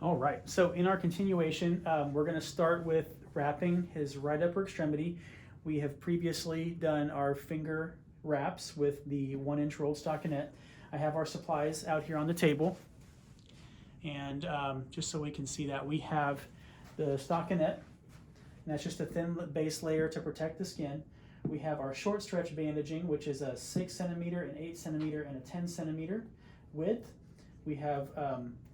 All right, so in our continuation, we're going to start with wrapping his right upper extremity. We have previously done our finger wraps with the 1-inch rolled stockinette. I have our supplies out here on the table, and just so we can see that, we have the stockinette, and that's just a thin base layer to protect the skin. We have our short stretch bandaging, which is a 6 centimeter, an 8 centimeter, and a 10 centimeter width. We have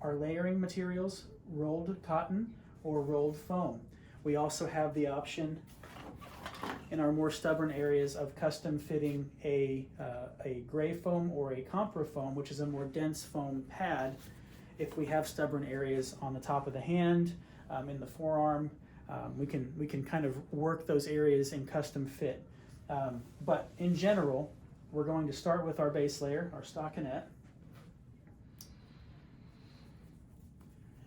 our layering materials, rolled cotton or rolled foam. We also have the option in our more stubborn areas of custom fitting a gray foam or a compra foam, which is a more dense foam pad. If we have stubborn areas on the top of the hand, in the forearm, we can kind of work those areas in custom fit. But in general, we're going to start with our base layer, our stockinette.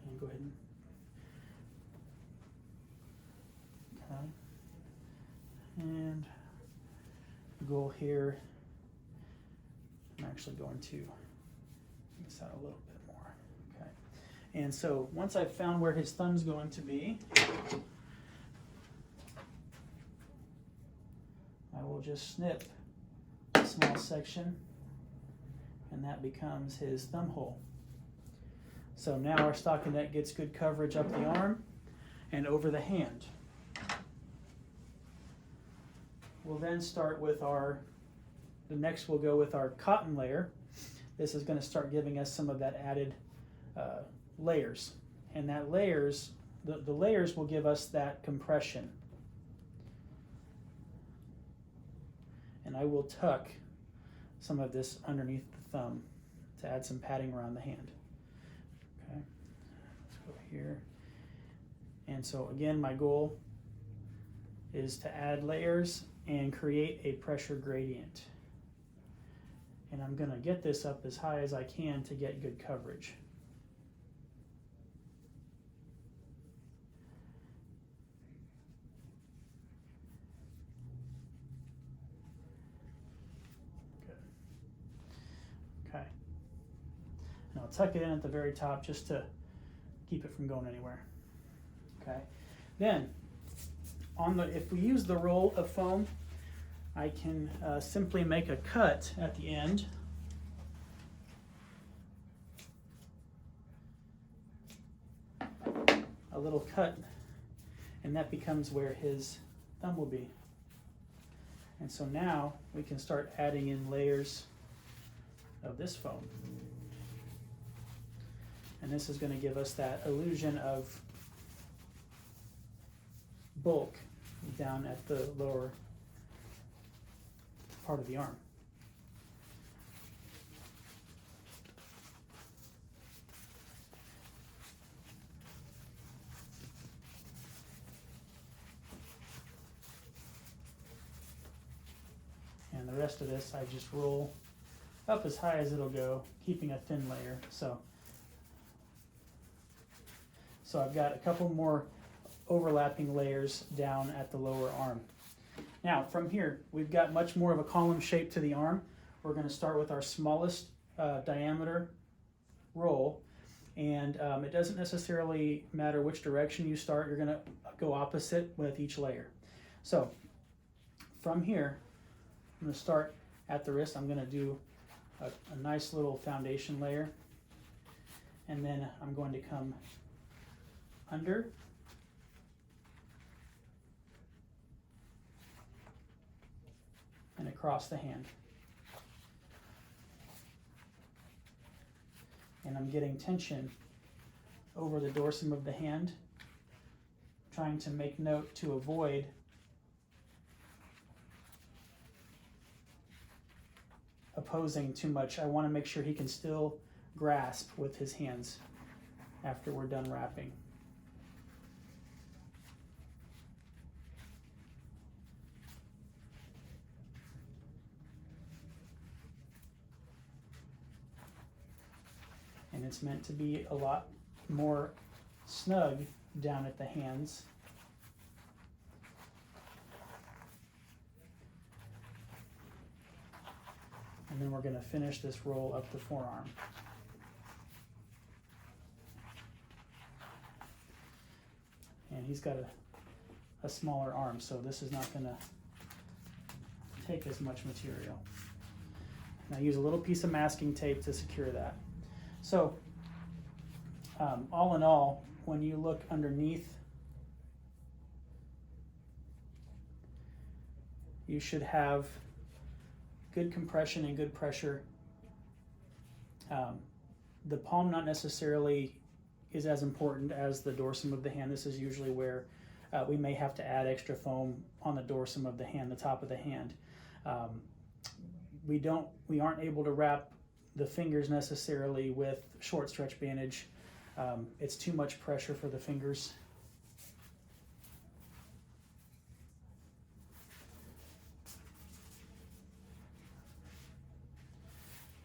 And go ahead and and the goal here, I'm actually going to make this out a little bit more. Okay. And so once I've found where his thumb's going to be, I will just snip a small section, and that becomes his thumb hole. So now our stockinette gets good coverage up the arm and over the hand. We'll then start with next we'll go with our cotton layer. This is going to start giving us some of that added layers. And that the layers will give us that compression. And I will tuck some of this underneath the thumb to add some padding around the hand. Okay, let's go here. And so again, my goal is to add layers and create a pressure gradient. And I'm going to get this up as high as I can to get good coverage. Good. Okay. And I'll tuck it in at the very top just to keep it from going anywhere. Okay. Then, if we use the roll of foam, I can simply make a cut at the end. A little cut, and that becomes where his thumb will be. And so now we can start adding in layers of this foam. And this is going to give us that illusion of bulk down at the lower part of the arm. And the rest of this I just roll up as high as it'll go, keeping a thin layer. So I've got a couple more overlapping layers down at the lower arm. Now from here, we've got much more of a column shape to the arm. We're going to start with our smallest diameter roll, and it doesn't necessarily matter which direction you start. You're going to go opposite with each layer. So from here, I'm going to start at the wrist. I'm going to do a nice little foundation layer, and then I'm going to come under, and across the hand. And I'm getting tension over the dorsum of the hand, trying to make note to avoid opposing too much. I want to make sure he can still grasp with his hands after we're done wrapping. And it's meant to be a lot more snug down at the hands. And then we're going to finish this roll up the forearm. he's got a smaller arm, so this is not going to take as much material. And I use a little piece of masking tape to secure that. So all in all, when you look underneath, you should have good compression and good pressure. The palm not necessarily is as important as the dorsum of the hand. This is usually where we may have to add extra foam on the dorsum of the hand, the top of the hand. We aren't able to wrap the fingers necessarily with short stretch bandage. It's too much pressure for the fingers.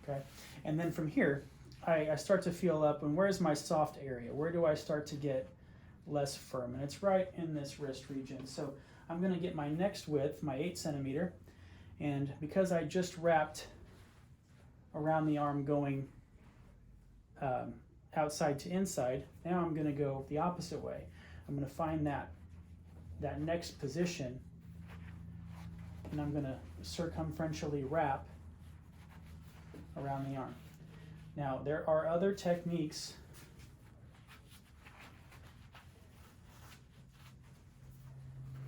Okay, and then from here, I start to feel up, and where's my soft area? Where do I start to get less firm? And it's right in this wrist region. So I'm going to get my next width, my 8 centimeter, and because I just wrapped around the arm going outside to inside, now I'm going to go the opposite way. I'm going to find that next position, and I'm going to circumferentially wrap around the arm. Now, there are other techniques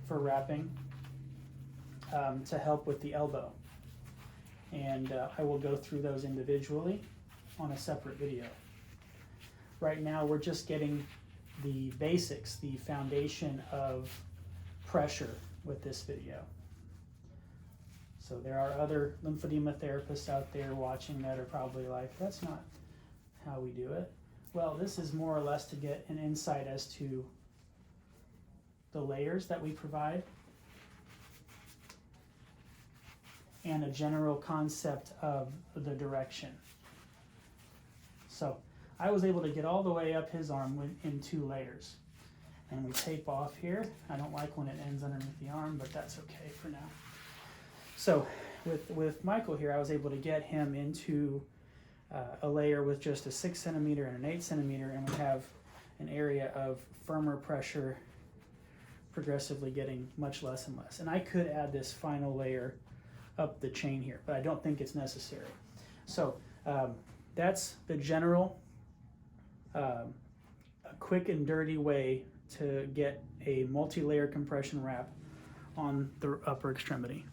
for wrapping to help with the elbow, and I will go through those individually on a separate video. Right now, we're just getting the basics, the foundation of pressure with this video. So there are other lymphedema therapists out there watching that are probably like, that's not how we do it. Well, this is more or less to get an insight as to the layers that we provide and a general concept of the direction. So I was able to get all the way up his arm in 2 layers. And we tape off here. I don't like when it ends underneath the arm, but that's okay for now. So with Michael here, I was able to get him into a layer with just a 6 centimeter and an 8 centimeter, and we have an area of firmer pressure progressively getting much less and less. And I could add this final layer up the chain here, but I don't think it's necessary. So that's the general, a quick and dirty way to get a multi-layer compression wrap on the upper extremity.